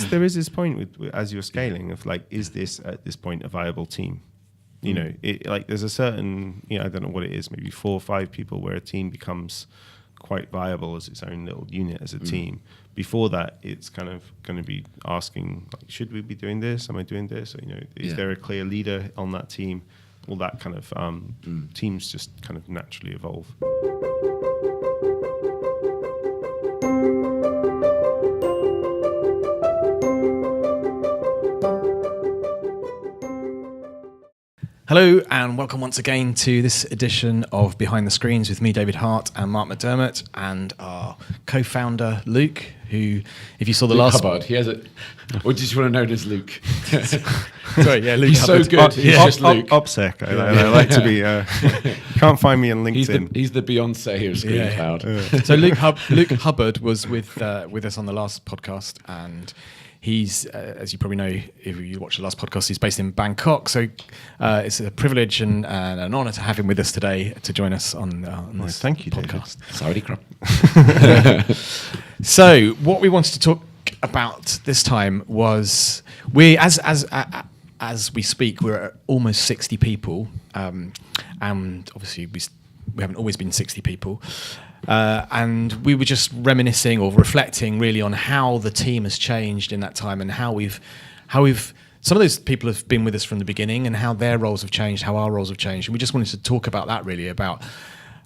there is this point with as you're scaling of like, is this at this point a viable team? You know, there's a certain, I don't know what it is, maybe 4 or 5 people where a team becomes quite viable as its own little unit as a team. Before that, it's kind of going to be asking, like, should we be doing this? Am I doing this? Or, is there a clear leader on that team? All that kind of teams just kind of naturally evolve. Hello and welcome once again to this edition of Behind the Screens with me, David Hart, and Mark McDermott, and our co-founder Luke, who, if you saw the Luke last... Hubbard, he has a... Or just want to know this Luke? Sorry, yeah, Luke He's Hubbard. so good. He's just Luke. OPSEC. I like to be... you can't find me on LinkedIn. He's the Beyonce of ScreenCloud. Yeah. So Luke Hubbard was with us on the last podcast, and he's, as you probably know, if you watched the last podcast, he's based in Bangkok. So it's a privilege and an honour to have him with us today to join us on this thank you, podcast. Saudi crap. So what we wanted to talk about this time was as we speak, we're at almost 60 people, and obviously we haven't always been 60 people. And we were just reminiscing or reflecting really on how the team has changed in that time, and how we've some of those people have been with us from the beginning, and how their roles have changed, how our roles have changed. And we just wanted to talk about that really, about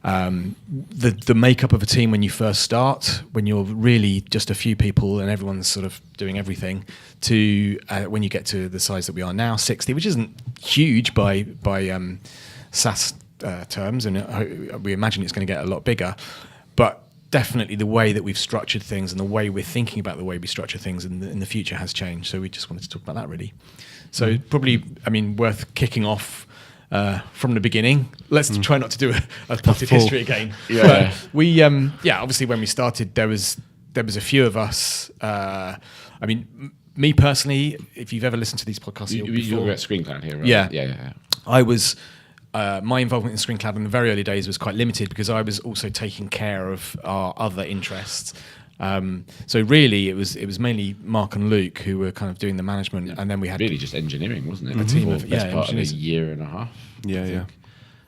the makeup of a team when you first start, when you're really just a few people and everyone's sort of doing everything, to when you get to the size that we are now, 60, which isn't huge by SaaS terms, and we imagine it's going to get a lot bigger, but definitely the way that we've structured things and the way we're thinking about the way we structure things in the future has changed. So we just wanted to talk about that really. So probably, worth kicking off from the beginning. Let's try not to do a potted history again. Yeah. But we, obviously when we started, there was a few of us. Me personally, if you've ever listened to these podcasts, You're at ScreenCloud here, right? Yeah. I was. My involvement in ScreenCloud in the very early days was quite limited because I was also taking care of our other interests. So really, it was mainly Mark and Luke who were kind of doing the management, and then we had really just engineering, wasn't it? A team of part of a engineers. year and a half. Yeah.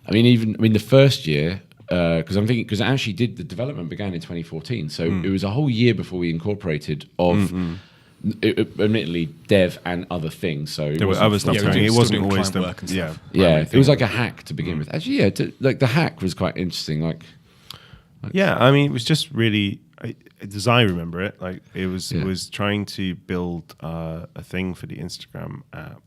The first year, because actually the development began in 2014, so it was a whole year before we incorporated admittedly dev and other things, so There was other stuff going. It wasn't always client work and stuff. it was like a hack to begin with. Actually, the hack was quite interesting. It was just really, as I remember it, it was trying to build a thing for the Instagram app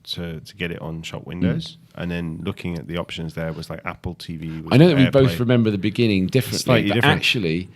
to get it on shop windows, and then looking at the options there was like Apple TV. I know that we both remember the beginning differently, slightly but different. Actually,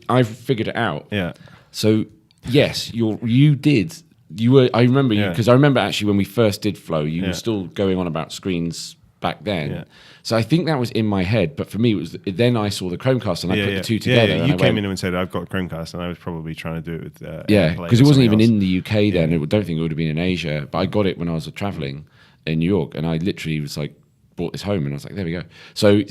I've figured it out. Yeah. So yes, you did. You were. I remember you because I remember actually when we first did Flow, you were still going on about screens back then. Yeah. So I think that was in my head, but for me, it was. Then I saw the Chromecast and I put the two together. Yeah. You came in and said, "I've got a Chromecast," and I was probably trying to do it with because it wasn't even in the UK then. I don't think it would have been in Asia, but I got it when I was traveling in New York, and I literally was like, brought this home, and I was like, there we go. So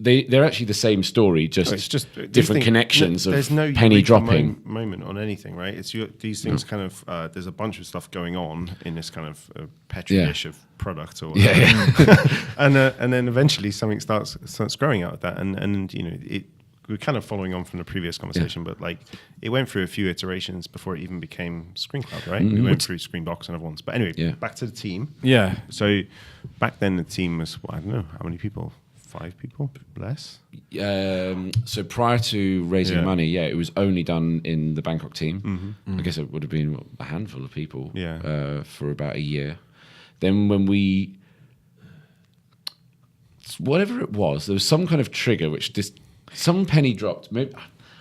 they're actually the same story, it's just different connections of no penny dropping moment on anything, right? It's these things kind of. There's a bunch of stuff going on in this kind of petri dish of product, or whatever. and then eventually something starts growing out of that, and we're kind of following on from the previous conversation, but it went through a few iterations before it even became ScreenCloud, right? We went through Screenbox and other ones. But anyway, back to the team. Yeah. So back then the team was, I don't know, how many people? 5 people? Less? So prior to raising money, it was only done in the Bangkok team. I guess it would have been a handful of people for about a year. Then when whatever it was, there was some kind of trigger which some penny dropped. Maybe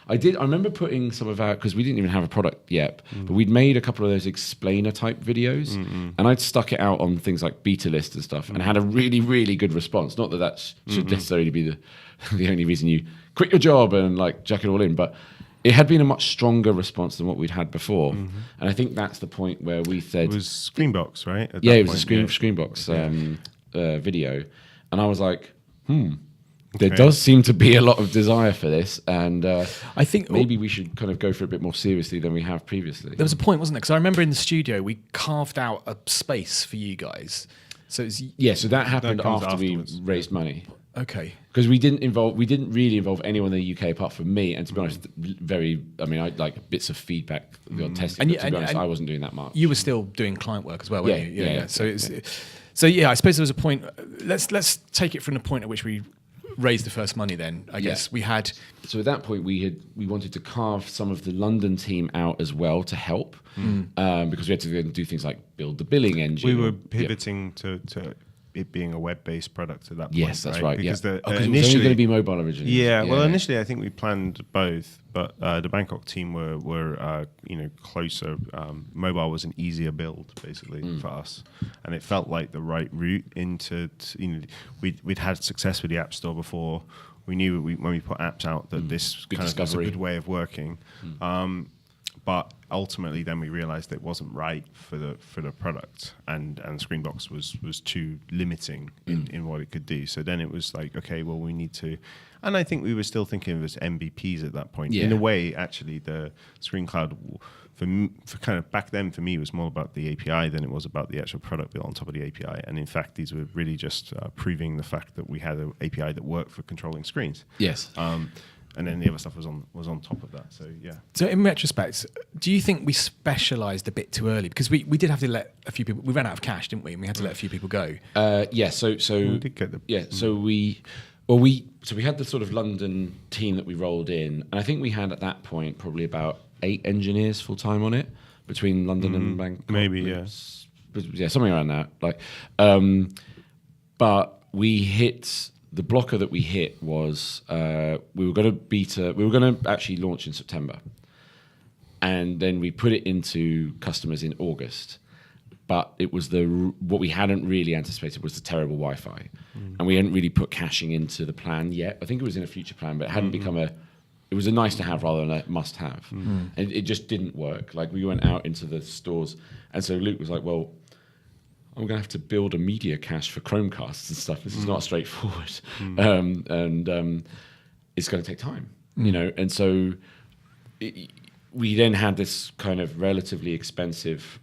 I remember putting some of our, because we didn't even have a product yet, but we'd made a couple of those explainer type videos, and I'd stuck it out on things like Beta List and stuff, and had a really, really good response. Not that should necessarily be the only reason you quit your job and jack it all in, but it had been a much stronger response than what we'd had before. And I think that's the point where we said... It was Screenbox, right? It was a Screenbox video. And I was like, there does seem to be a lot of desire for this, and I think maybe we should kind of go for it a bit more seriously than we have previously. there was a point, wasn't there? Because I remember in the studio we carved out a space for you guys. So it's So that happened comes after we afterwards. raised money. okay. Because we didn't really involve anyone in the UK apart from me, and to be honest, I like bits of feedback, the odd testing. But to be honest, I wasn't doing that much. You were still doing client work as well, weren't you? Yeah. So I suppose there was a point. Let's take it from the point at which we raised the first money. Then I guess we had. So at that point, we wanted to carve some of the London team out as well to help, because we had to do things like build the billing engine. We were pivoting to it being a web-based product at that point. Yes, that's right. Because Because it was only going to be mobile originally. Initially I think we planned both, but the Bangkok team were closer. Mobile was an easier build basically for us, and it felt like the right route into. We'd had success with the App Store before. We knew when we put apps out that this Good kind of was a discovery. good way of working. But ultimately, then we realised it wasn't right for the product, and Screenbox was too limiting in what it could do. So then it was like, okay, well, we need to, and I think we were still thinking of it as MVPs at that point. Yeah. In a way, actually, the ScreenCloud for kind of back then for me was more about the API than it was about the actual product built on top of the API. And in fact, these were really just proving the fact that we had an API that worked for controlling screens. Yes. And then the other stuff was on top of that. So yeah. So in retrospect, do you think we specialised a bit too early? Because we did have to let a few people. We ran out of cash, didn't we? And we had to let a few people go. So We did get the So we had the sort of London team that we rolled in, and I think we had at that point probably about 8 engineers full time on it between London and Bangkok. Maybe, yeah. Yeah, something around that. But we hit. The blocker that we hit was we were going to actually launch in September, and then we put it into customers in August. But it was what we hadn't really anticipated was the terrible Wi-Fi, and we hadn't really put caching into the plan yet. I think it was in a future plan, but it hadn't become it was a nice to have rather than a must have, and it just didn't work. Like we went out into the stores, and so Luke was like, "Well, I'm going to have to build a media cache for Chromecasts and stuff. This is not straightforward. And it's going to take time, And so we then had this kind of relatively expensive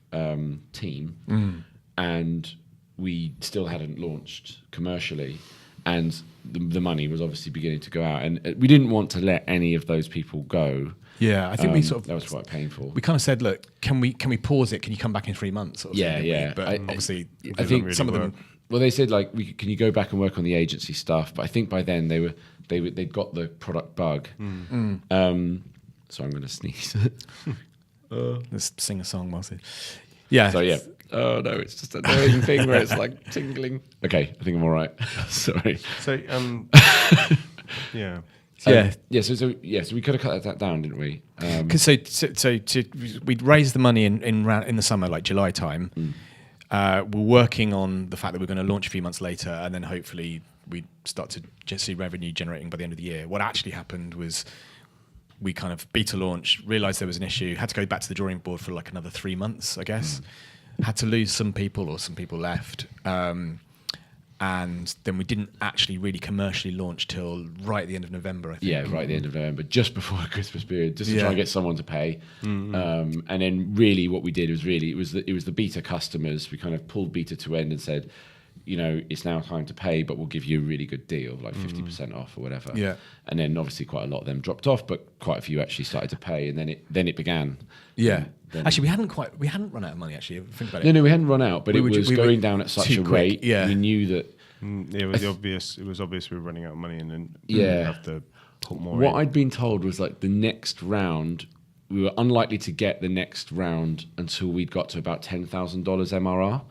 team, and we still hadn't launched commercially. And the money was obviously beginning to go out. And we didn't want to let any of those people go. Yeah, I think we sort of that was quite painful. We kind of said, look, can we pause it? Can you come back in 3 months? Sort of thing, didn't we? But obviously, I think really some of them. Well, they said like, can you go back and work on the agency stuff? But I think by then they'd got the product bug. So I'm going to sneeze. Let's sing a song whilst it. Yeah. So yeah. Oh no, it's just an annoying thing where it's like tingling. Okay, I think I'm all right. Sorry. So yeah. So we could have cut that down, didn't we? Because we'd raised the money in the summer, like July time. We're working on the fact that we're going to launch a few months later, and then hopefully we'd start to just see revenue generating by the end of the year. What actually happened was we kind of beta launched, realised there was an issue, had to go back to the drawing board for like another 3 months, I guess. Had to lose some people, or some people left. And then we didn't actually really commercially launch till right at the end of November, I think. Yeah, right at the end of November, just before the Christmas period, just to try and get someone to pay. And then really what we did was it was the beta customers. We kind of pulled beta to end and said, it's now time to pay, but we'll give you a really good deal, like 50% off or whatever. Yeah. And then obviously quite a lot of them dropped off, but quite a few actually started to pay, and then it began. Yeah. Actually, we hadn't run out of money. Actually, think about it. No, we hadn't run out, but it was going down at such a rate. Yeah. We knew that. It was obvious. It was obvious we were running out of money, and then we have to put more. What in. I'd been told was like the next round, we were unlikely to get the next round until we'd got to about $10,000 MRR.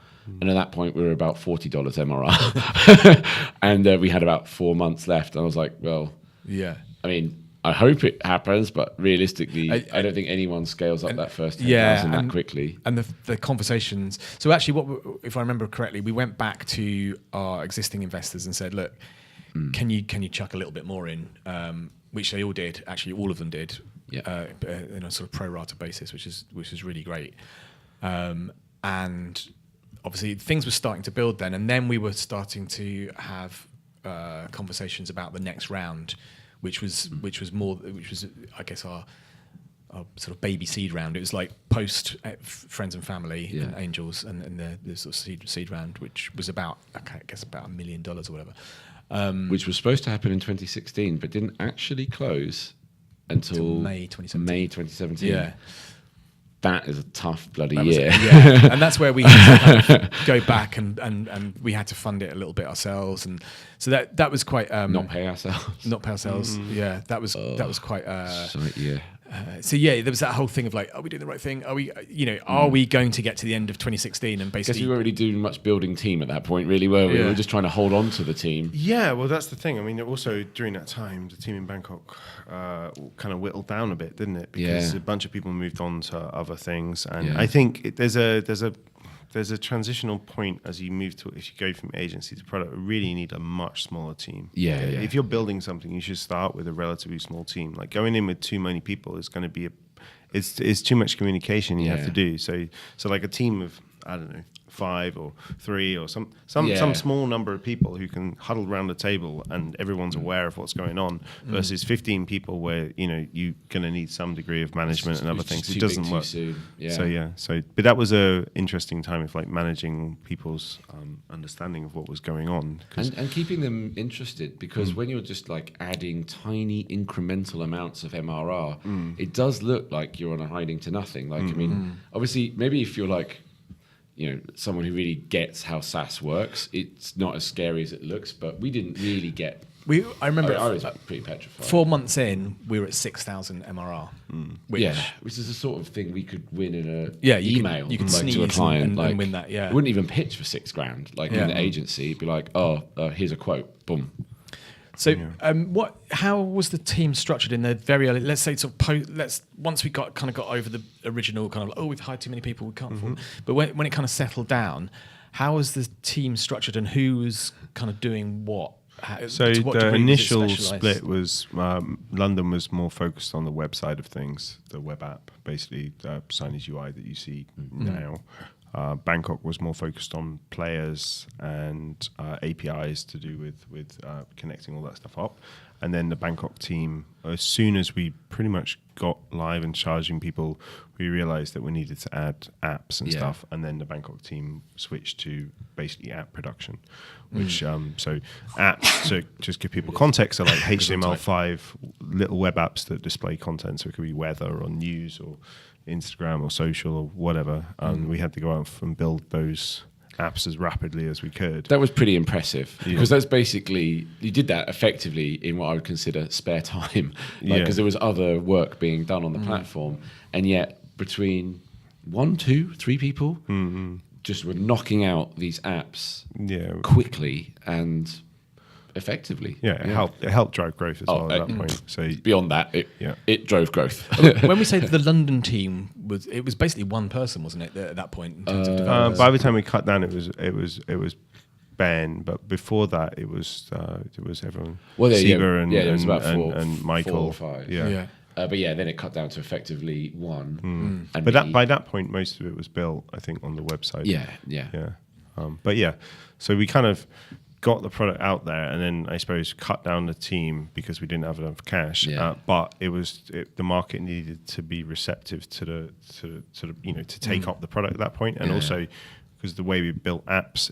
And at that point, we were about $40 MRR. And we had about 4 months left. And I was like, well, I mean, I hope it happens, but realistically, I don't think anyone scales up that first 10,000 that quickly. And the conversations. So actually, if I remember correctly, we went back to our existing investors and said, look, can you chuck a little bit more in? Which they all did. Actually, all of them did. Yeah. In a sort of pro rata basis, which is really great. And obviously, things were starting to build then, and then we were starting to have conversations about the next round, which was I guess our sort of baby seed round. It was like post friends and family and angels, and the sort of seed round, which was about, I guess, about $1 million or whatever. Which was supposed to happen in 2016, but didn't actually close until May 2017. May 2017. Yeah. That is a tough bloody That was year. it, yeah. And that's where we had to kind of go back and we had to fund it a little bit ourselves, and so that was quite Not pay ourselves. Yeah, that was quite Yeah. so yeah, there was that whole thing of like, are we doing the right thing? Are we, are we going to get to the end of 2016 and I guess basically? we weren't really doing much building team at that point, really, were we? Yeah. We were just trying to hold on to the team. Yeah, well, that's the thing. I mean, also during that time, the team in Bangkok kind of whittled down a bit, didn't it? Because a bunch of people moved on to other things, and I think there's a transitional point as you move to, if you go from agency to product, you really need a much smaller team. Yeah. If you're building something, you should start with a relatively small team. Like going in with too many people is going to be it's too much communication you have to do. So like a team of, I don't know, 5 or 3 or some small number of people who can huddle around the table and everyone's aware of what's going on, versus 15 people where you're going to need some degree of management and other things. It doesn't work. So but that was a interesting time of like managing people's understanding of what was going on, and keeping them interested, because when you're just like adding tiny incremental amounts of MRR, it does look like you're on a hiding to nothing. Like I mean, obviously, maybe if you're like, someone who really gets how SaaS works, it's not as scary as it looks, but we didn't really get... I remember I was pretty petrified. 4 months in, we were at 6,000 MRR. Which is the sort of thing we could win in a email you could like, sneeze to a client. and win that, yeah. We wouldn't even pitch for $6,000. Like in the agency, it'd be like, here's a quote, boom. So, how was the team structured in the very early? Let's say once we got over the original kind of we've hired too many people, we can't afford. But when it kind of settled down, how was the team structured and who was kind of doing what? So the initial split was London was more focused on the web side of things, the web app, basically the Signage UI that you see now. Bangkok was more focused on players and APIs to do with connecting all that stuff up. And then the Bangkok team, as soon as we pretty much got live and charging people, we realized that we needed to add apps and stuff. And then the Bangkok team switched to basically app production, which so apps, to just give people context, are like HTML5 little web apps that display content. So it could be weather or news or Instagram or social or whatever. And we had to go out and build those apps as rapidly as we could. That was pretty impressive, because that's basically, you did that effectively in what I would consider spare time, because there was other work being done on the platform, and yet between 1, 2, 3 people just were knocking out these apps quickly and effectively. It helped drive growth as well at that point. So beyond that, it drove growth. When we say the London team, it was basically one person, wasn't it, at that point? In terms of developers? By the time we cut down, it was Ben, but before that, it was everyone. Well, Seba there was about and Michael. 4 or 5. But then it cut down to effectively 1. And but by that point, most of it was built, I think, on the website. So we kind of got the product out there, and then I suppose cut down the team because we didn't have enough cash. But the market needed to be receptive to take up the product at that point, and also because the way we built apps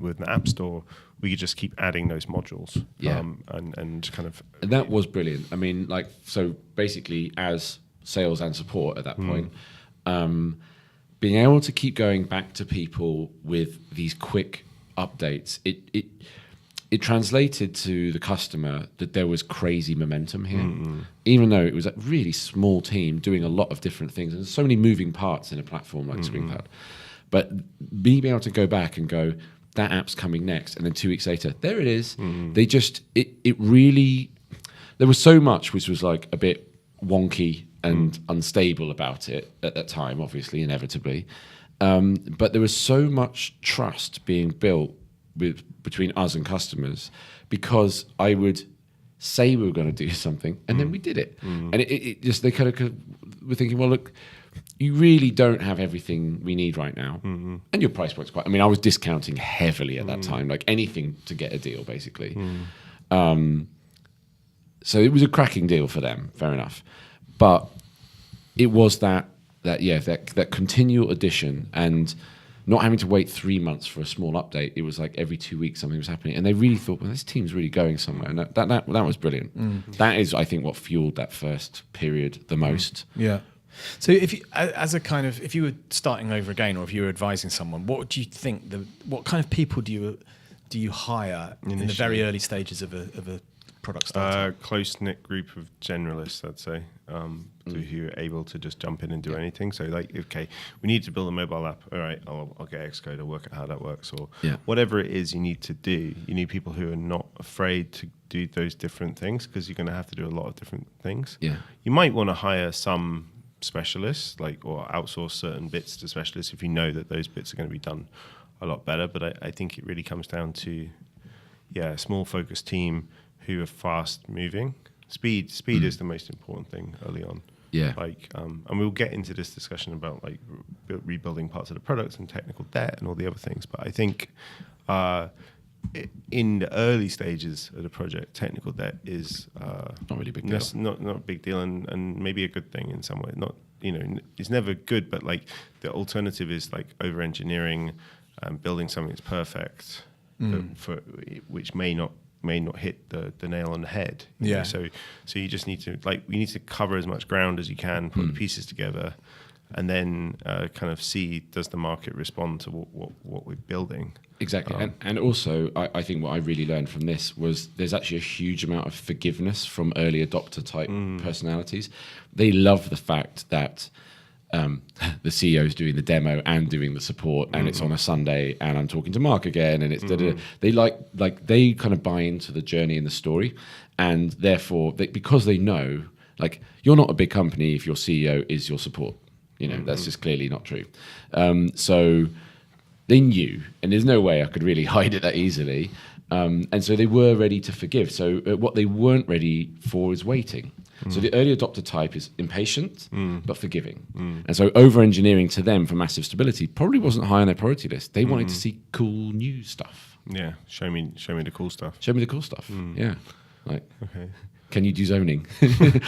with an app store, we could just keep adding those modules. And kind of. And that was brilliant. I mean, so basically, as sales and support at that point, being able to keep going back to people with these quick updates, it translated to the customer that there was crazy momentum here, even though it was a really small team doing a lot of different things. And there's so many moving parts in a platform like ScreenCloud. But being able to go back and go, that app's coming next, and then 2 weeks later, there it is. They just it really, there was so much which was like a bit wonky and unstable about it at that time, obviously, inevitably. But there was so much trust being built between us and customers, because I would say we were going to do something and then we did it. And it just, they kind of were thinking, well, look, you really don't have everything we need right now. And your price point's quite, I mean, I was discounting heavily at that time, like anything to get a deal, basically. So it was a cracking deal for them, fair enough. But it was that continual addition and not having to wait 3 months for a small update. It was like every 2 weeks something was happening. And they really thought, well, this team's really going somewhere. And that was brilliant. That is, I think, what fueled that first period the most. Yeah. So if you, if you were starting over again, or if you were advising someone, what do you think? What kind of people do you hire in the very early stages of a product startup? Close-knit group of generalists, I'd say, who are able to just jump in and do anything. So, like, okay, we need to build a mobile app. All right, I'll get Xcode. I'll work out how that works, or whatever it is you need to do. You need people who are not afraid to do those different things, because you're going to have to do a lot of different things. Yeah, you might want to hire some specialists, or outsource certain bits to specialists if you know that those bits are going to be done a lot better. But I think it really comes down to a small focused team who are fast moving. Speed is the most important thing early on. Yeah. And we'll get into this discussion about like rebuilding parts of the product and technical debt and all the other things. But I think in the early stages of the project, technical debt is not really a big deal. Not a big deal, and maybe a good thing in some way. Not, it's never good, but like the alternative is like over engineering and building something that's perfect, which may not hit the nail on the head. Yeah. So you just need to we need to cover as much ground as you can, put the pieces together, and then kind of see, does the market respond to what we're building. Exactly. And also, I think what I really learned from this was there's actually a huge amount of forgiveness from early adopter type personalities. They love the fact that the CEO is doing the demo and doing the support, and it's on a Sunday, and I'm talking to Mark again, and it's they they kind of buy into the journey and the story, and therefore because they know, like, you're not a big company if your CEO is your support. That's just clearly not true. So they knew, and there's no way I could really hide it that easily. And so they were ready to forgive. So what they weren't ready for is waiting. So the early adopter type is impatient, but forgiving. And so over-engineering to them for massive stability probably wasn't high on their priority list. They wanted to see cool new stuff. Yeah, show me the cool stuff. Show me the cool stuff. Yeah. Like, okay. Can you do zoning? Can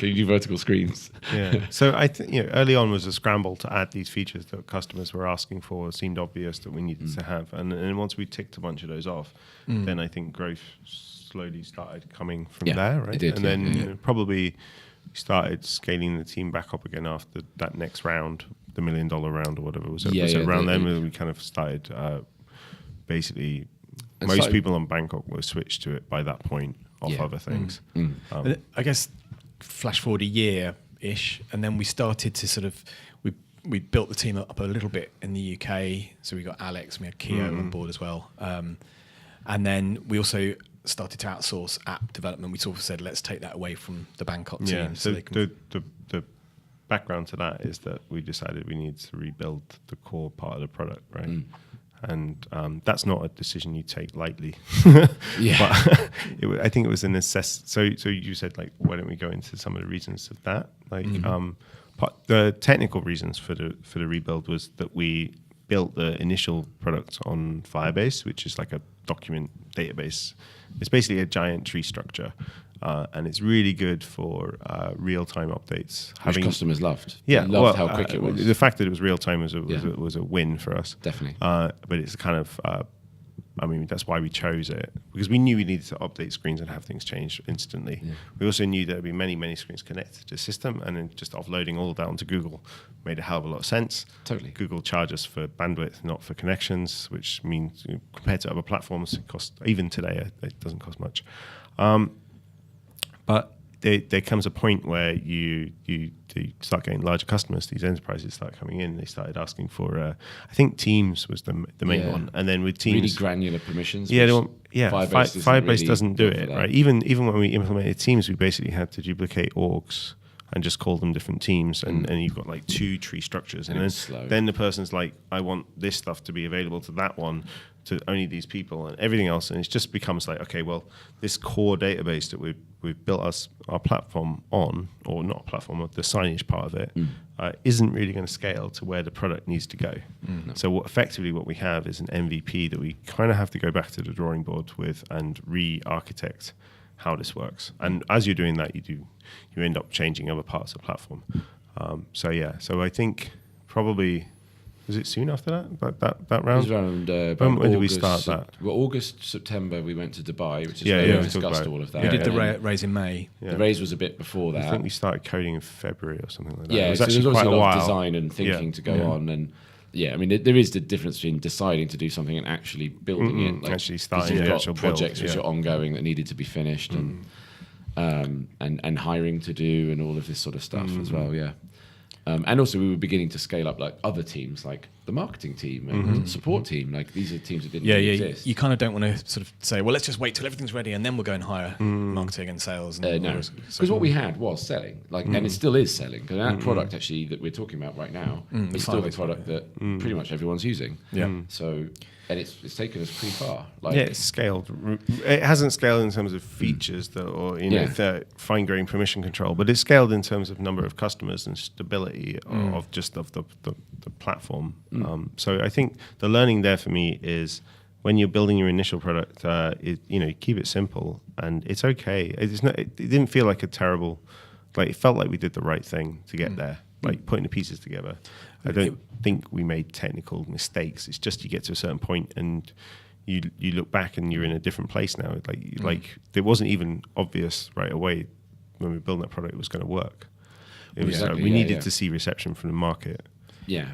you do vertical screens? Yeah. So I think early on was a scramble to add these features that customers were asking for. It seemed obvious that we needed to have, and once we ticked a bunch of those off, then I think growth slowly started coming from there, right? It did, and then probably started scaling the team back up again after that next round, the $1 million round or whatever was. Around then we kind of started basically. Most people on Bangkok were switched to it by that point off other things. I guess flash forward a year-ish, and then we started to sort of we built the team up a little bit in the UK. So we got Alex, and we had Keo on board as well, and then we also started to outsource app development. We sort of said, let's take that away from the Bangkok team. Yeah. So the background to that is that we decided we need to rebuild the core part of the product, right? And that's not a decision you take lightly. But I think it was a necessity. So you said, like, why don't we go into some of the reasons of that? Like, the technical reasons for the rebuild was that we built the initial product on Firebase, which is like a document database. It's basically a giant tree structure. And it's really good for real-time updates. Which customers loved. Yeah, they loved how quick it was. The fact that it was real-time was a win for us. Definitely. But it's kind of, that's why we chose it, because we knew we needed to update screens and have things change instantly. Yeah. We also knew there would be many, many screens connected to the system, and then just offloading all down to Google made a hell of a lot of sense. Totally. Google charges for bandwidth, not for connections, which means compared to other platforms, it costs, even today, it doesn't cost much. But there comes a point where you start getting larger customers. These enterprises start coming in. They started asking for, I think Teams was the main one, and then with Teams, really granular permissions. Firebase doesn't do it, right? Even when we implemented Teams, we basically had to duplicate orgs and just call them different teams, and you've got like 2 tree structures, and then the person's like, I want this stuff to be available to that one, to only these people, and everything else, and it just becomes like, okay, well, this core database that we've built our platform on, or not platform, the signage part of it, isn't really going to scale to where the product needs to go. So effectively what we have is an MVP that we kind of have to go back to the drawing board with and re-architect how this works. And as you're doing that, you end up changing other parts of the platform. So I think probably, was it soon after that round? It was around when did we start that? Well, August, September, we went to Dubai, which is Yeah, where yeah, we we discussed talked about all of that. We did the And raise in May. Yeah. The raise was a bit before that. I think we started coding in February or something like that. Yeah, it was so actually there's quite obviously a a lot while. of design and thinking to go on, and I mean, there is the difference between deciding to do something and actually building it. Like, Actually 'cause starting you've the got actual projects build, which are ongoing that needed to be finished, and hiring to do, and all of this sort of stuff as well. Yeah. And also we were beginning to scale up like other teams, like the marketing team and the support team. Like these are teams that didn't really exist. You kind of don't want to sort of say, well, let's just wait till everything's ready and then we'll go and hire marketing and sales. And No, because what we had was selling, like, and it still is selling. Because that product actually that we're talking about right now is still the product that pretty much everyone's using. Yeah. So, and it's taken us pretty far. Like, Yeah, it's scaled. It hasn't scaled in terms of features or the fine-grained permission control, but it's scaled in terms of number of customers and stability of the platform. So I think the learning there for me is when you're building your initial product, keep it simple and it's okay. It didn't feel like a terrible, like it felt like we did the right thing to get there, like putting the pieces together. I don't think we made technical mistakes. It's just you get to a certain point and you look back and you're in a different place now. Like it wasn't even obvious right away when we were building that product it was going to work. It was we needed to see reception from the market. Yeah.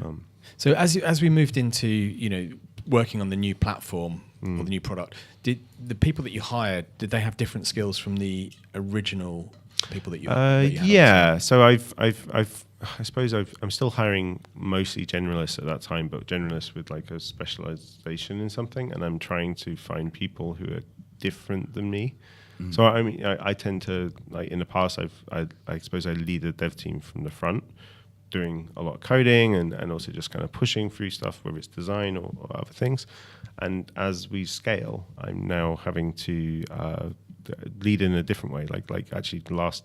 So as we moved into working on the new platform or the new product, did the people that you hired, did they have different skills from the original people that you had? Yeah. So I suppose I'm still hiring mostly generalists at that time, but generalists with like a specialization in something, and I'm trying to find people who are different than me. So I mean, I tend to, like in the past, I suppose I lead a dev team from the front, doing a lot of coding and also just kind of pushing through stuff, whether it's design or other things. And as we scale, I'm now having to lead in a different way. Like actually the last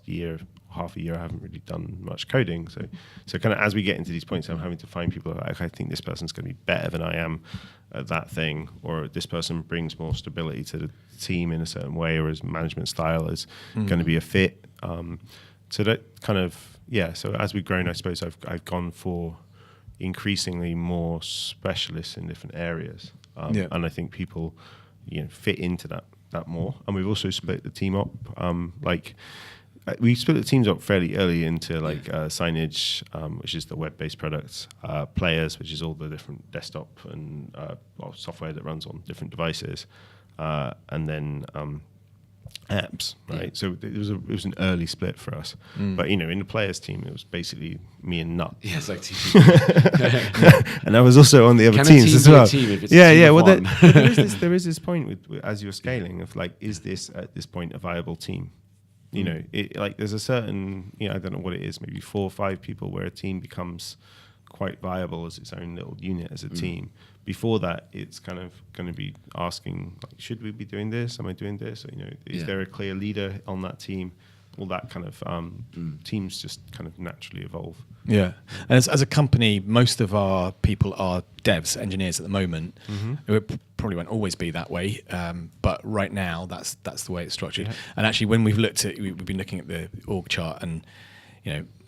half a year, I haven't really done much coding. So kind of as we get into these points, I'm having to find people like, I think this person's going to be better than I am at that thing, or this person brings more stability to the team in a certain way, or his management style is going to be a fit. So that kind of, so as we've grown, I suppose I've gone for increasingly more specialists in different areas. And I think people, fit into that more. And we've also split the team up. We split the teams up fairly early into Signage, which is the web-based products, Players, which is all the different desktop and software that runs on different devices, and then apps, right? Yeah. So it was an early split for us. But in the Players team, it was basically me and Nut. Yeah, it's like team. And I was also on the other teams as well. Well, there is this point with as you're scaling of like, is this at this point a viable team? There's a certain, I don't know what it is, maybe 4 or 5 people where a team becomes quite viable as its own little unit as a team. Before that, it's kind of going to be asking, like, should we be doing this? Am I doing this? Or, is there a clear leader on that team? All that kind of teams just kind of naturally evolve. Yeah. And as a company, most of our people are devs, engineers at the moment. It probably won't always be that way, but right now that's the way it's structured. Yeah. And actually, when we've looked at, we've been looking at the org chart, and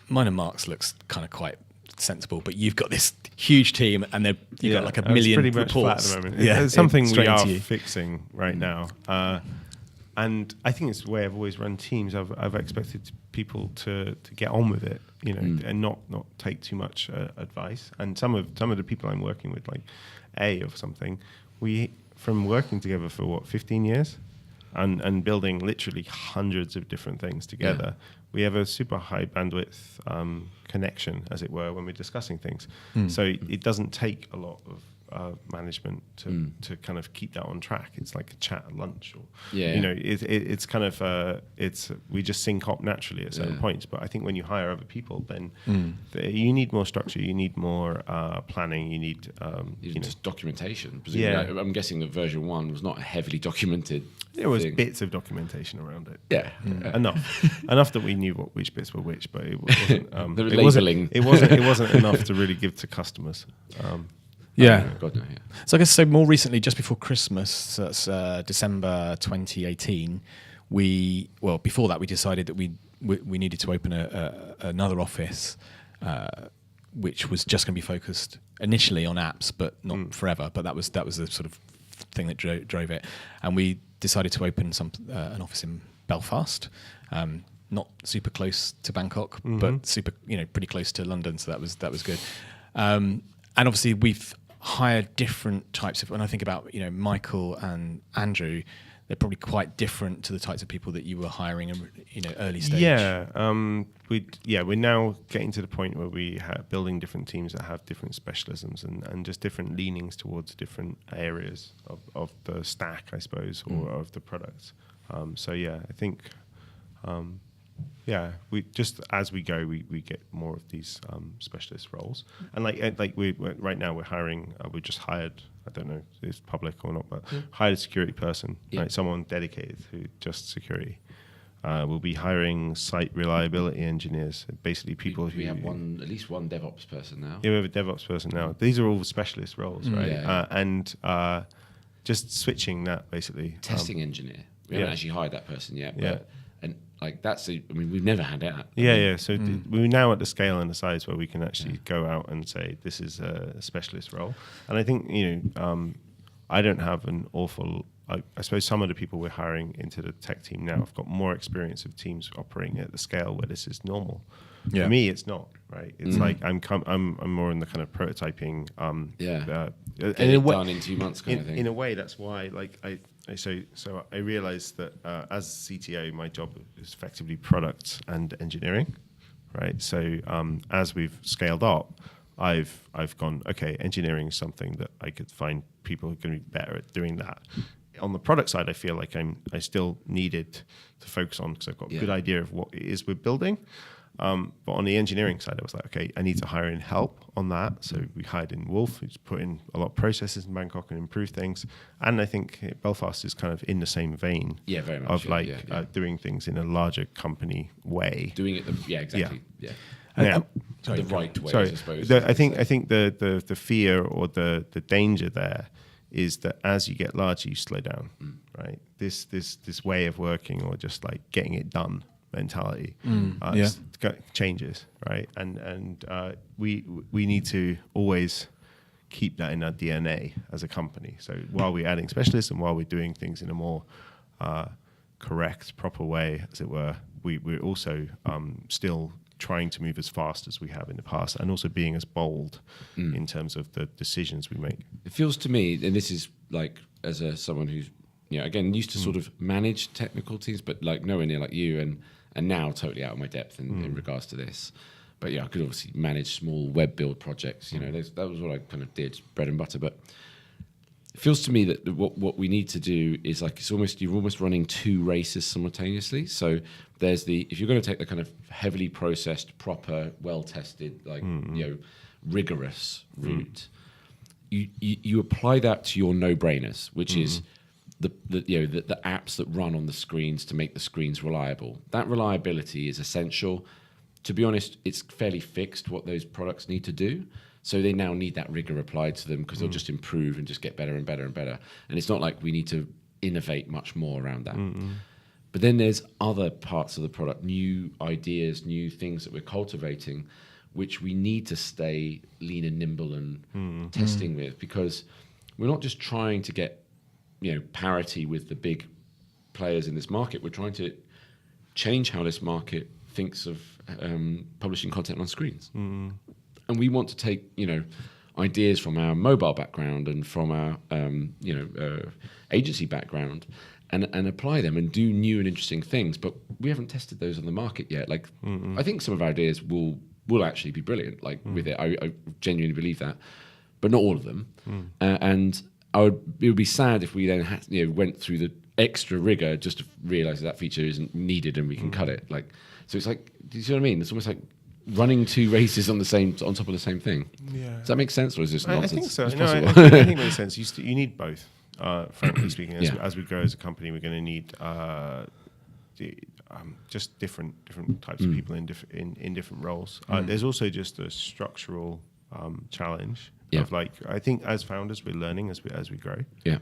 mine and Mark's looks kind of quite sensible, but you've got this huge team, and you've got like a million pretty reports. Much flat at the moment. It's something we are fixing right now. And I think it's the way I've always run teams. I've expected people to get on with it, and not take too much advice. And some of the people I'm working with, like or something, from working together for 15 years, and building literally hundreds of different things together. We have a super high bandwidth connection, as it were, when we're discussing things. So it doesn't take a lot management to kind of keep that on track. It's like a chat at lunch, or Yeah. you know, it's kind of we just sync up naturally at certain points. But I think when you hire other people, then you need more structure, you need more planning, you need just documentation. Presumably, I'm guessing that version 1 was not a heavily documented. There was thing. bits of documentation around it. Yeah. Enough that we knew which bits were which, but it wasn't. The it labeling. It wasn't enough to really give to customers. God, no, yeah. So I guess more recently, just before Christmas, so that's December 2018. Before that, we decided that we needed to open another office, which was just going to be focused initially on apps, but not forever. But that was the sort of thing that drove it, and we decided to open an office in Belfast. Not super close to Bangkok, but super, pretty close to London. So that was good. And obviously we've hired different types of. When I think about Michael and Andrew, they're probably quite different to the types of people that you were hiring in early stage. We're now getting to the point where we are building different teams that have different specialisms and just different leanings towards different areas of the stack, I suppose, or of the products. I think. We just as we go, we get more of these specialist roles, and right now we're hiring. We just hired. I don't know if it's public or not, but hired a security person, right? Someone dedicated to just security. We'll be hiring site reliability engineers, basically people who. We have at least one DevOps person now. Yeah, we have a DevOps person now. These are all specialist roles, right? And just switching that basically. Testing engineer. We haven't actually hired that person yet. But and we've never had that. So we're now at the scale and the size where we can actually go out and say this is a specialist role. And I think I don't have an awful. I suppose some of the people we're hiring into the tech team now have got more experience of teams operating at the scale where this is normal. For me, it's not, right? It's like I'm more in the kind of prototyping. Get it done in 2 months kind of thing. In a way, that's why So I realized that as CTO, my job is effectively product and engineering, right? So as we've scaled up, I've gone, okay, engineering is something that I could find people who are going to be better at doing that. On the product side, I feel like I still needed to focus on because I've got a good idea of what it is we're building. But on the engineering side, I was like, okay, I need to hire in help on that. So we hired in Wolf, who's put in a lot of processes in Bangkok and improved things. And I think Belfast is kind of in the same vein very much, of doing things in a larger company way. Doing it, exactly. Yeah. Now, the right way, I suppose. I think the fear or the danger there is that as you get larger, you slow down, right? This way of working or just like getting it done mentality changes, right? And we need to always keep that in our DNA as a company. So while we're adding specialists and while we're doing things in a more correct, proper way, as it were, we're also still trying to move as fast as we have in the past and also being as bold in terms of the decisions we make. It feels to me, and this is like as someone who's again used to sort of manage technical teams, but like nowhere near like you, and now totally out of my depth in regards to this. But I could obviously manage small web build projects. That was what I kind of did, bread and butter. But it feels to me that what we need to do is like you're almost running two races simultaneously. So there's if you're going to take the kind of heavily processed, proper, well tested, like rigorous route, you apply that to your no-brainers, which is the apps that run on the screens to make the screens reliable. That reliability is essential. To be honest, it's fairly fixed what those products need to do. So they now need that rigor applied to them because they'll just improve and just get better and better and better. And it's not like we need to innovate much more around that. But then there's other parts of the product, new ideas, new things that we're cultivating, which we need to stay lean and nimble and testing with, because we're not just trying to get parity with the big players in this market. We're trying to change how this market thinks of publishing content on screens. And we want to take, ideas from our mobile background and from our, agency background and apply them and do new and interesting things. But we haven't tested those on the market yet. Like, I think some of our ideas will actually be brilliant. Like with it, I genuinely believe that. but not all of them. And it would be sad if we then went through the extra rigor just to realise that feature isn't needed and we can cut it. So it's like, do you see what I mean? It's almost like running 2 races on top of the same thing. Yeah. Does that make sense, or is this nonsense? I think so. It's No, possible. I think it makes sense. You need both. Frankly speaking, as we grow as a company, we're going to need just different types of people in different roles. There's also just a structural challenge of I think as founders we're learning as we grow. Yeah.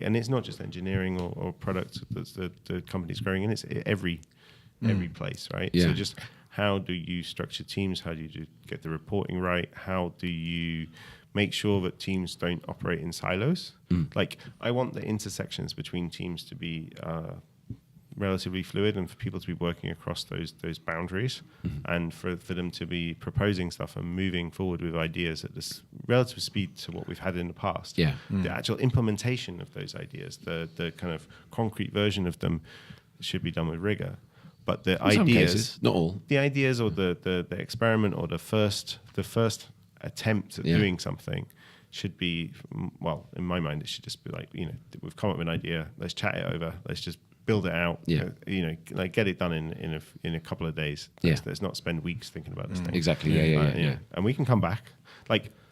And it's not just engineering or products that the company's growing in. It's every place, right? Yeah. So just how do you structure teams? How do you get the reporting right? How do you make sure that teams don't operate in silos? I want the intersections between teams to be relatively fluid and for people to be working across those boundaries and for them to be proposing stuff and moving forward with ideas at this relative speed to what we've had in the past. Yeah. The actual implementation of those ideas, the kind of concrete version of them should be done with rigor. But the ideas, some cases, not all. The ideas or the experiment or the first attempt at doing something should be, well, in my mind, it should just be we've come up with an idea, let's chat it over, let's just build it out, get it done in a couple of days. Let's not spend weeks thinking about this thing. Exactly, yeah. And we can come back.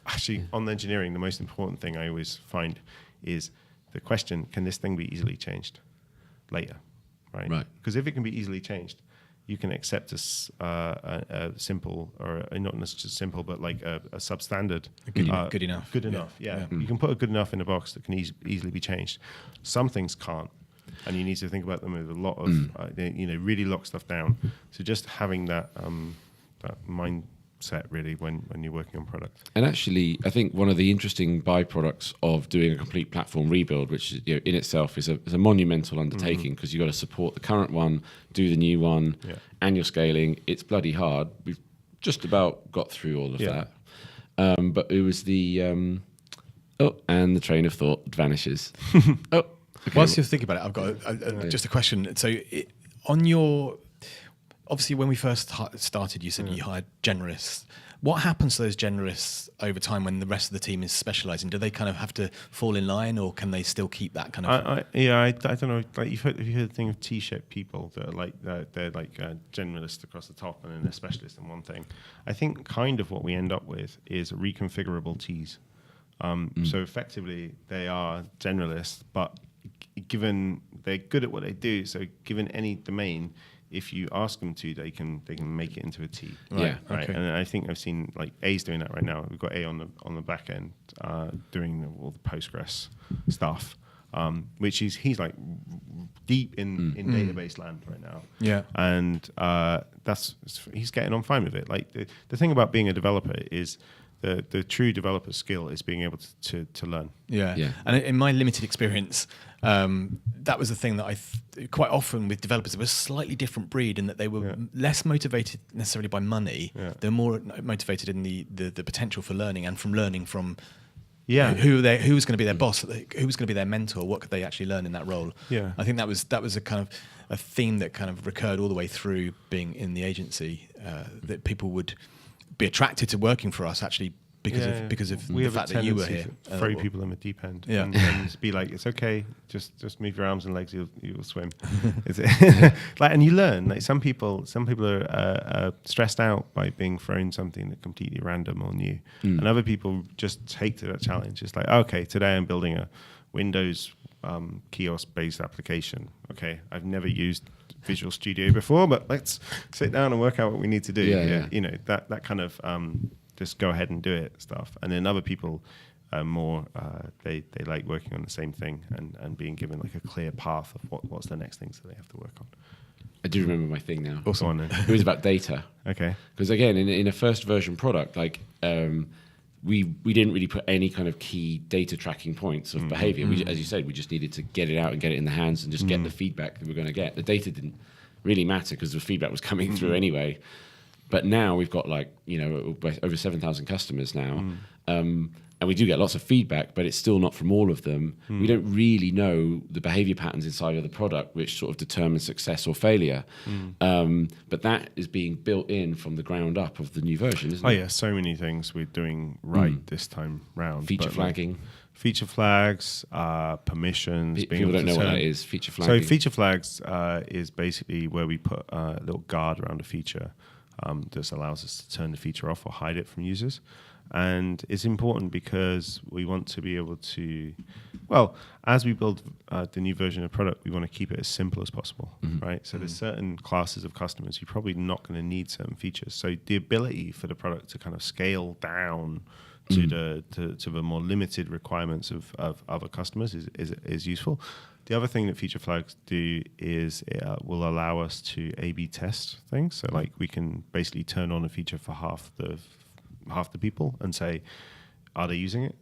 Actually, on engineering, the most important thing I always find is the question, can this thing be easily changed later? Right. Because if it can be easily changed, you can accept a simple, or not necessarily simple, but a substandard. Good enough. Good enough, yeah. You can put a good enough in a box that can easily be changed. Some things can't. And you need to think about them with a lot of, really lock stuff down. So just having that mindset really when you're working on product. And actually, I think one of the interesting byproducts of doing a complete platform rebuild, which in itself is a monumental undertaking, because you've got to support the current one, do the new one, and you're scaling. It's bloody hard. We've just about got through all of that. But it was and the train of thought vanishes. Okay. Whilst you're thinking about it, I've got just a question. So, obviously, when we first started, you said you hired generalists. What happens to those generalists over time when the rest of the team is specialising? Do they kind of have to fall in line, or can they still keep that kind of? I don't know. Have you heard the thing of T-shaped people that are they're generalists across the top and then they're specialists in one thing? I think kind of what we end up with is reconfigurable Ts. So effectively, they are generalists, but given they're good at what they do, so given any domain, if you ask them to, they can make it into a T. Right. Okay. And I think I've seen A's doing that right now. We've got A on the back end doing all the Postgres stuff, which he's deep in database land right now. Yeah. And he's getting on fine with it. The thing about being a developer is the true developer skill is being able to learn. Yeah. And in my limited experience, that was the thing that quite often with developers, it was a slightly different breed in that they were less motivated necessarily by money. Yeah. They're more motivated in the potential for learning and from learning from who was going to be their boss, who was going to be their mentor, what could they actually learn in that role. Yeah. I think that was a kind of a theme that kind of recurred all the way through being in the agency, that people would be attracted to working for us actually because of the fact that you were here. Throw people in the deep end and just be like, it's okay, just move your arms and legs, you'll swim. And you learn. Some people are stressed out by being thrown something that's completely random or new, and other people just take to that challenge. It's like, okay, today I'm building a Windows kiosk-based application. Okay, I've never used Visual Studio before, but let's sit down and work out what we need to do. That kind of just go ahead and do it stuff. And then other people more they like working on the same thing and being given a clear path of what's the next things that they have to work on. I do remember my thing now. Awesome. It was about data. Okay. Because again, in a first version product, we didn't really put any kind of key data tracking points of behavior. We, as you said, we just needed to get it out and get it in the hands and just get the feedback that we're going to get. The data didn't really matter because the feedback was coming through anyway. But now we've got over 7,000 customers now. and we do get lots of feedback, but it's still not from all of them. We don't really know the behavior patterns inside of the product, which sort of determine success or failure. But that is being built in from the ground up of the new version, isn't it? Oh yeah, so many things we're doing right this time round. Feature flagging. Feature flags, permissions. People don't know what that is. Feature flagging. So feature flags is basically where we put a little guard around a feature that allows us to turn the feature off or hide it from users. And it's important because we want to be able to, well, as we build the new version of the product, we want to keep it as simple as possible, right? So there's certain classes of customers you're probably not going to need certain features. So the ability for the product to kind of scale down to the more limited requirements of other customers is useful. The other thing that feature flags do is it will allow us to A/B test things. So like we can basically turn on a feature for half the people and say, are they using it?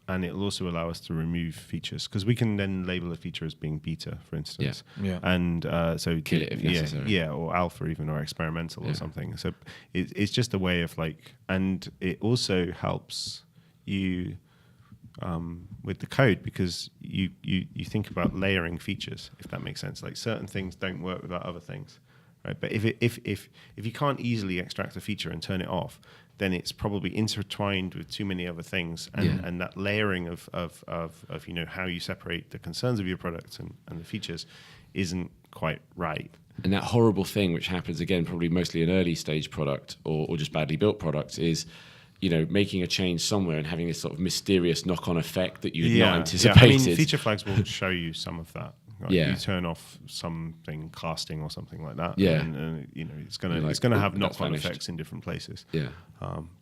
And it'll also allow us to remove features because we can then label a feature as being beta, for instance. Yeah. And so Kill it if necessary. Yeah, or alpha even, or experimental or something. So it's just a way of like, and it also helps you with the code because you think about layering features, if that makes sense. Like certain things don't work without other things. Right, but if you can't easily extract a feature and turn it off, then it's probably intertwined with too many other things, and that layering of how you separate the concerns of your product and the features isn't quite right. And that horrible thing, which happens again, probably mostly in early stage product or just badly built products, is making a change somewhere and having this sort of mysterious knock-on effect that you had not anticipated. I mean, feature flags will show you some of that. Right? Yeah. You turn off something casting or something like that. Yeah. And it's gonna have knock-on vanished. effects in different places. Yeah.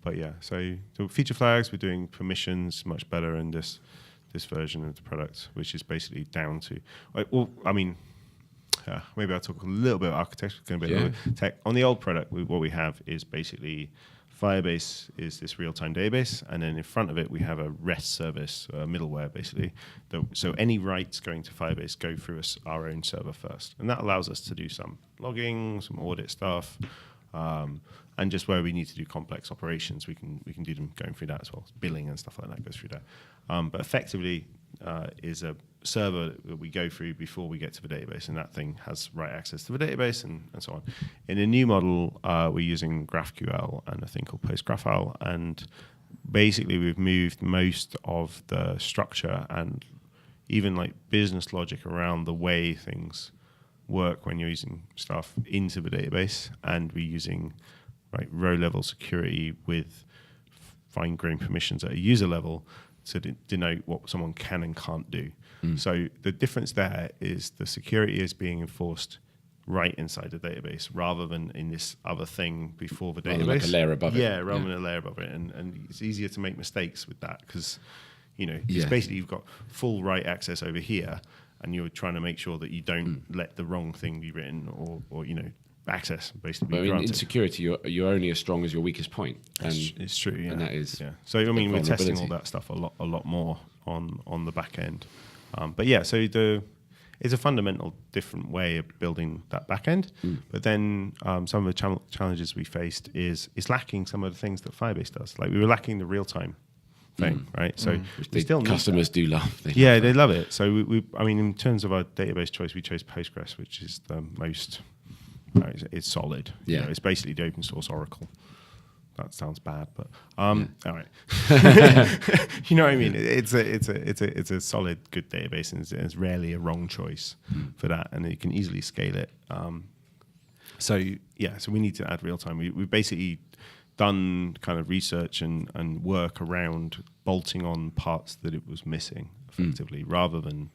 But yeah, so feature flags, we're doing permissions much better in this version of the product, which is basically down to. Maybe I'll talk a little bit about architecture. It's going to be a little bit tech. On the old product, what we have is basically Firebase is this real-time database, and then in front of it we have a REST service, middleware basically. So any writes going to Firebase go through our own server first, and that allows us to do some logging, some audit stuff, and just where we need to do complex operations, we can do them going through that as well. Billing and stuff like that goes through that. But effectively is a server that we go through before we get to the database, and that thing has write access to the database and so on. In a new model, we're using GraphQL and a thing called PostgreSQL, and basically we've moved most of the structure and even like business logic around the way things work when you're using stuff into the database, and we're using row-level security with fine-grained permissions at a user level to denote what someone can and can't do. So the difference there is the security is being enforced right inside the database rather than in this other thing before the database. Like a layer above it. Yeah, rather than a layer above it. And it's easier to make mistakes with that because, it's basically you've got full write access over here and you're trying to make sure that you don't let the wrong thing be written or access basically. But in security, you're only as strong as your weakest point. And it's true, yeah. And that is, yeah. So we're testing all that stuff a lot more on the back end. But yeah, so it's a fundamental different way of building that back end. But then some of the challenges we faced is lacking some of the things that Firebase does. Like we were lacking the real time thing, right? So we still customers do love. They love it. So we in terms of our database choice, we chose Postgres, which is the most. It's solid. Yeah, it's basically the open source Oracle. That sounds bad, but all right. You know what I mean? It's a solid, good database, and it's rarely a wrong choice for that, and you can easily scale it. So we need to add real time. We've basically done kind of research and work around bolting on parts that it was missing effectively, rather than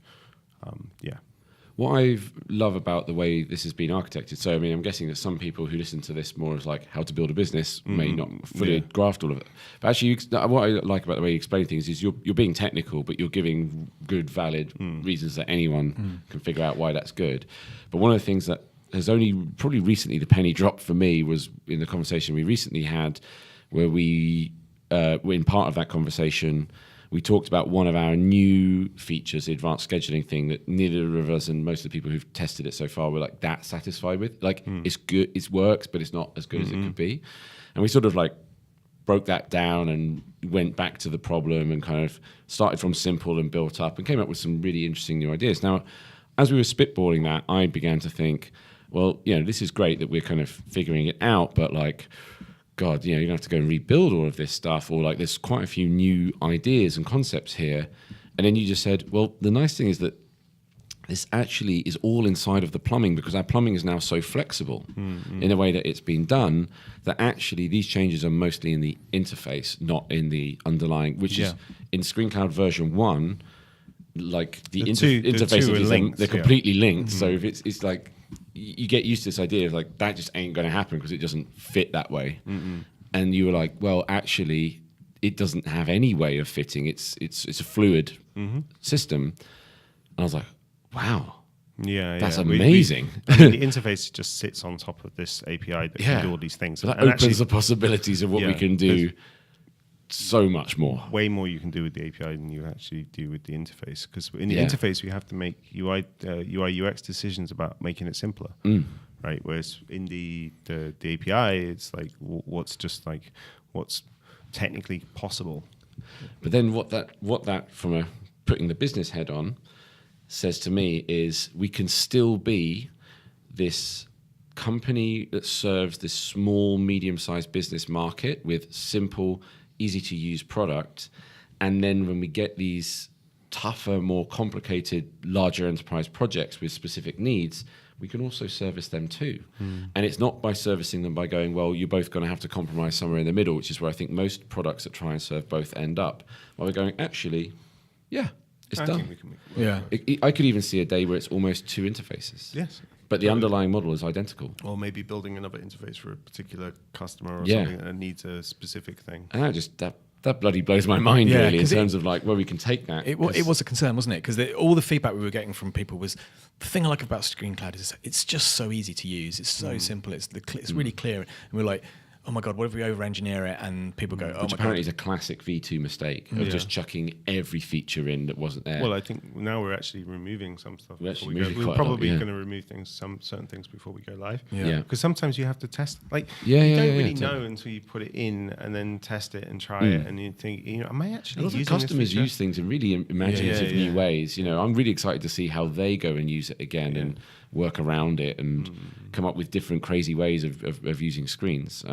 What I love about the way this has been architected, so I'm guessing that some people who listen to this more as like how to build a business may not fully grasp all of it. But actually, what I like about the way you explain things is you're being technical, but you're giving good, valid reasons that anyone can figure out why that's good. But one of the things that has only probably recently the penny dropped for me was in the conversation we recently had, where we, in part of that conversation, we talked about one of our new features, the advanced scheduling thing, that neither of us and most of the people who've tested it so far were like that satisfied with. Like it's good, it works, but it's not as good as it could be. And we sort of like broke that down and went back to the problem and kind of started from simple and built up and came up with some really interesting new ideas. Now, as we were spitballing that, I began to think, well, this is great that we're kind of figuring it out, but like, God, you're going to have to go and rebuild all of this stuff, or like there's quite a few new ideas and concepts here. And then you just said, well, the nice thing is that this actually is all inside of the plumbing, because our plumbing is now so flexible in the way that it's been done, that actually these changes are mostly in the interface, not in the underlying, which is in ScreenCloud version 1, like the interfaces, they're completely linked. So if it's like, you get used to this idea of like, that just ain't going to happen because it doesn't fit that way. And you were like, well, actually, it doesn't have any way of fitting. It's a fluid system. And I was like, wow, that's amazing. I mean, the interface just sits on top of this API that can do all these things. So that opens the possibilities of what we can do so much more. Way more you can do with the API than you actually do with the interface. Because in the interface, we have to make UI UX decisions about making it simpler, right? Whereas in the API, it's like what's technically possible. But then what that from a putting the business head on says to me is we can still be this company that serves this small, medium-sized business market with simple, easy-to-use product. And then when we get these tougher, more complicated, larger enterprise projects with specific needs, we can also service them too. And it's not by servicing them by going, well, you're both going to have to compromise somewhere in the middle, which is where I think most products that try and serve both end up. While we're going, actually, it's done. I could even see a day where it's almost two interfaces. Yes. But the underlying model is identical. Or maybe building another interface for a particular customer or something that needs a specific thing. And that bloody blows my mind, really, in terms of like where we can take that. It was a concern, wasn't it? Because all the feedback we were getting from people was, the thing I like about ScreenCloud is it's just so easy to use. It's so simple. It's really clear. And we're like, oh my God, what if we over-engineer it? And people go, oh my God. Which apparently is a classic V2 mistake of just chucking every feature in that wasn't there. Well, I think now we're actually removing some stuff. We're probably going to remove certain things before we go live. Yeah. Because sometimes you have to test. Like, you don't really know until you put it in and then test it and try it. And you think, am I actually using this? Customers use things in really imaginative new ways. I'm really excited to see how they go and use it again and work around it and come up with different crazy ways of using screens.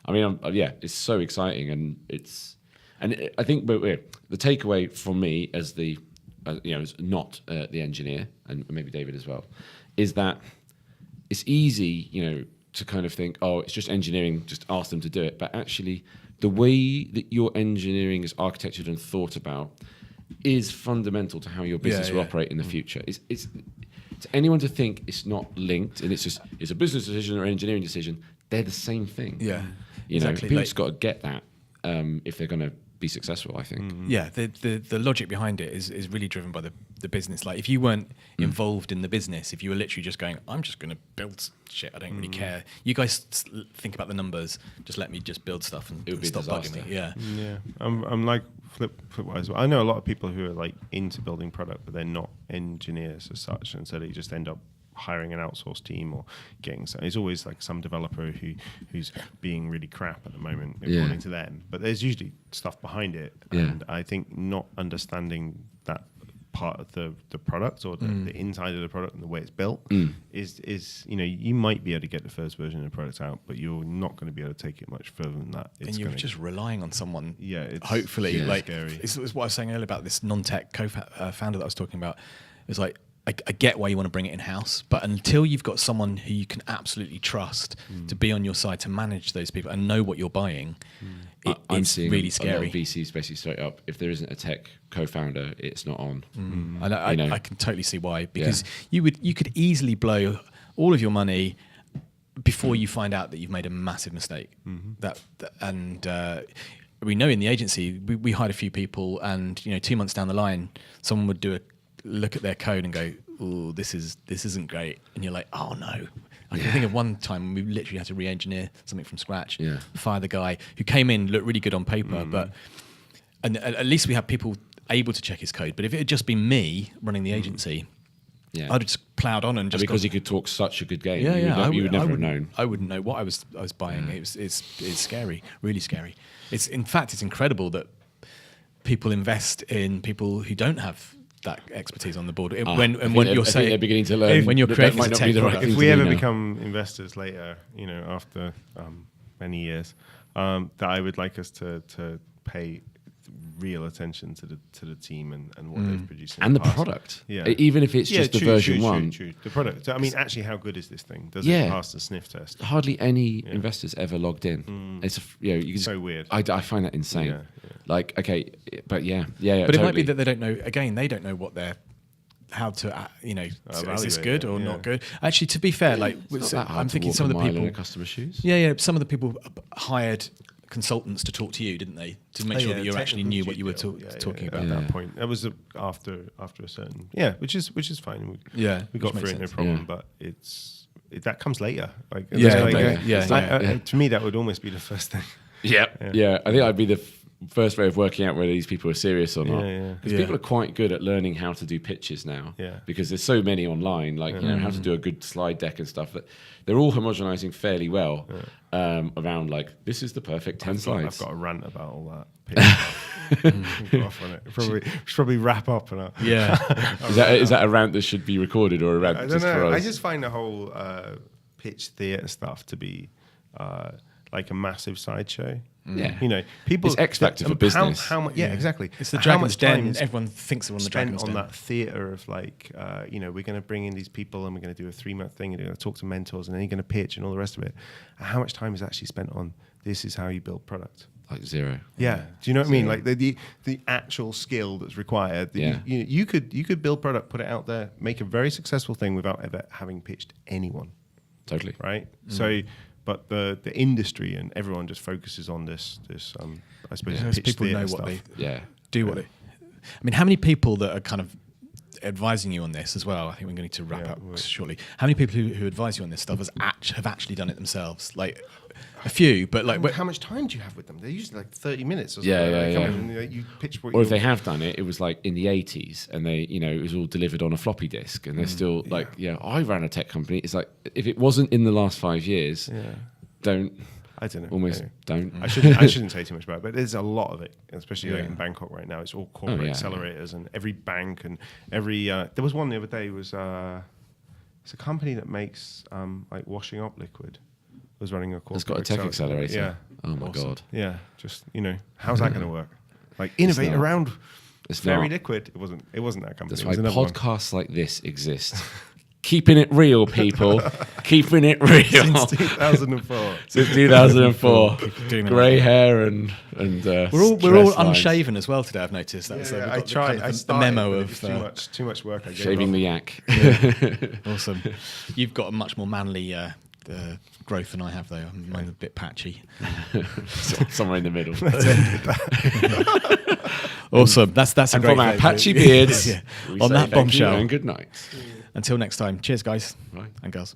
It's so exciting, and I think the takeaway from me as as not the engineer, and maybe David as well, is that it's easy, to kind of think, oh, it's just engineering, just ask them to do it. But actually, the way that your engineering is architectured and thought about is fundamental to how your business will operate in the future. It's to anyone to think it's not linked and it's a business decision or an engineering decision, they're the same thing. Yeah, exactly. People just got to get that if they're going to be successful, I think. Yeah, the logic behind it is really driven by the business. Like, if you weren't involved in the business, if you were literally just going, I'm just going to build shit, I don't really care. You guys think about the numbers, just let me just build stuff and stop bugging me. Yeah. I'm like flip-wise. I know a lot of people who are like into building product, but they're not engineers as such, and so they just end up hiring an outsourced team or getting it's always like some developer who's being really crap at the moment according to them, but there's usually stuff behind it. And I think not understanding that part of the product or the inside of the product and the way it's built is you might be able to get the first version of the product out, but you're not going to be able to take it much further than that. And you're just relying on someone. It's hopefully scary. It's what I was saying earlier about this non-tech founder that I was talking about. It's like, I get why you want to bring it in-house, but until you've got someone who you can absolutely trust to be on your side to manage those people and know what you're buying, it's really scary. A lot of VCs basically straight up, if there isn't a tech co-founder, it's not on. I can totally see why, because you could easily blow all of your money before you find out that you've made a massive mistake. We know in the agency, we hired a few people, and 2 months down the line, someone would look at their code and go, "Oh, this isn't great," and you're like, "Oh no." I can think of one time we literally had to re-engineer something from scratch. Fire the guy who came in, looked really good on paper, but at least we had people able to check his code. But if it had just been me running the agency, Yeah. I'd have just ploughed on and just because gone, he could talk such a good game. yeah, yeah. You would never have known. I wouldn't know what I was buying. It's scary, really scary. In fact, it's incredible that people invest in people who don't have that expertise on the board. When you're saying they're beginning to learn when you're that creating might a not tech be the right product. thing If to we do ever now. become investors later, after many years, that I would like us to pay real attention to the team and what they've produced in and the past. product, Yeah. even if it's just the version one. True. The product. So, I mean, actually, how good is this thing? Does Yeah. it pass the sniff test? Hardly any investors ever logged in. It's you can So weird. I find that insane. Yeah. Like, okay, but yeah. But totally. it might be that they don't know. Again, they don't know what they're. How to is this Evaluate good it, or yeah. not good? Actually, to be fair, like It's not that hard I'm to thinking walk some a of the mile people. in a customer's shoes. Yeah. Some of the people hired consultants to talk to you, didn't they? To make sure that you actually knew what you were talking about. At Yeah. that point. That was after a certain which is fine. We got which through it, makes no sense. problem. Yeah. But that comes later. Like Yeah, like, okay. Yeah. To me, that would almost be the first thing. Yeah. I think I'd be the first way of working out whether these people are serious or not. Yeah. Because Yeah. people are quite good at learning how to do pitches now. Yeah. Because there's so many online, like how to do a good slide deck and stuff. That they're all homogenizing fairly well around like this is the perfect 10 slides. I've got a rant about all that. Go off on it. Probably wrap up and Is that a rant that should be recorded or a rant I don't just for know. us? I just find the whole pitch theatre stuff to be like a massive sideshow. Yeah. People. It's X Factor for business. How much? Yeah, exactly. It's the How Dragon's much time Den. is Everyone thinks they're on the spent Dragon's on Den. that theatre of like, we're going to bring in these people and we're going to do a 3-month thing and you're going to talk to mentors and then you're going to pitch and all the rest of it. How much time is actually spent on this is how you build product? Like zero. Yeah. Do you know what I mean? Like the actual skill that's required. You could build product, put it out there, make a very successful thing without ever having pitched anyone. Totally. Right. So, but the industry and everyone just focuses on this. I suppose Because pitch people know theatre what stuff. Yeah. do what they. I mean, how many people that are kind of advising you on this as well? I think we're going to need to wrap up shortly. How many people who advise you on this stuff have actually done it themselves? Like a few, but like How much time do you have with them? They're usually like 30 minutes or something. Yeah, They yeah, come yeah. in and, you pitch what Or if you they have done it, it was like in the 80s and they, it was all delivered on a floppy disk and they're still like, I ran a tech company. It's like, if it wasn't in the last 5 years, don't. I don't know. Almost Anyway. don't. I shouldn't say too much about it, but there's a lot of it, especially like in Bangkok right now. It's all corporate accelerators and every bank and every. There was one the other day. Was it's a company that makes like washing up liquid. Was running a corporate. It's got a tech accelerator. Yeah. Oh my God. Yeah. Just how's that going to work? Like innovate not. around. It's Fairy not. Liquid. It wasn't that company. That's It why was another one. podcasts like this exist. Keeping it real, people. Keeping it real. Since 2004. Since 2004. doing it Grey right. hair and we're all dress lines. unshaven as well today. I've noticed that. So we've I got tried. kind of I the started, memo but of it was too much work. I gave Shaving up. the yak. awesome. You've got a much more manly growth than I have, though. Mine's a bit patchy. Somewhere in the middle. Awesome. That's a And great from our way. patchy beards, Yeah. we On say that thank you bombshell. and good night. Until next time. Cheers, guys Bye. and girls.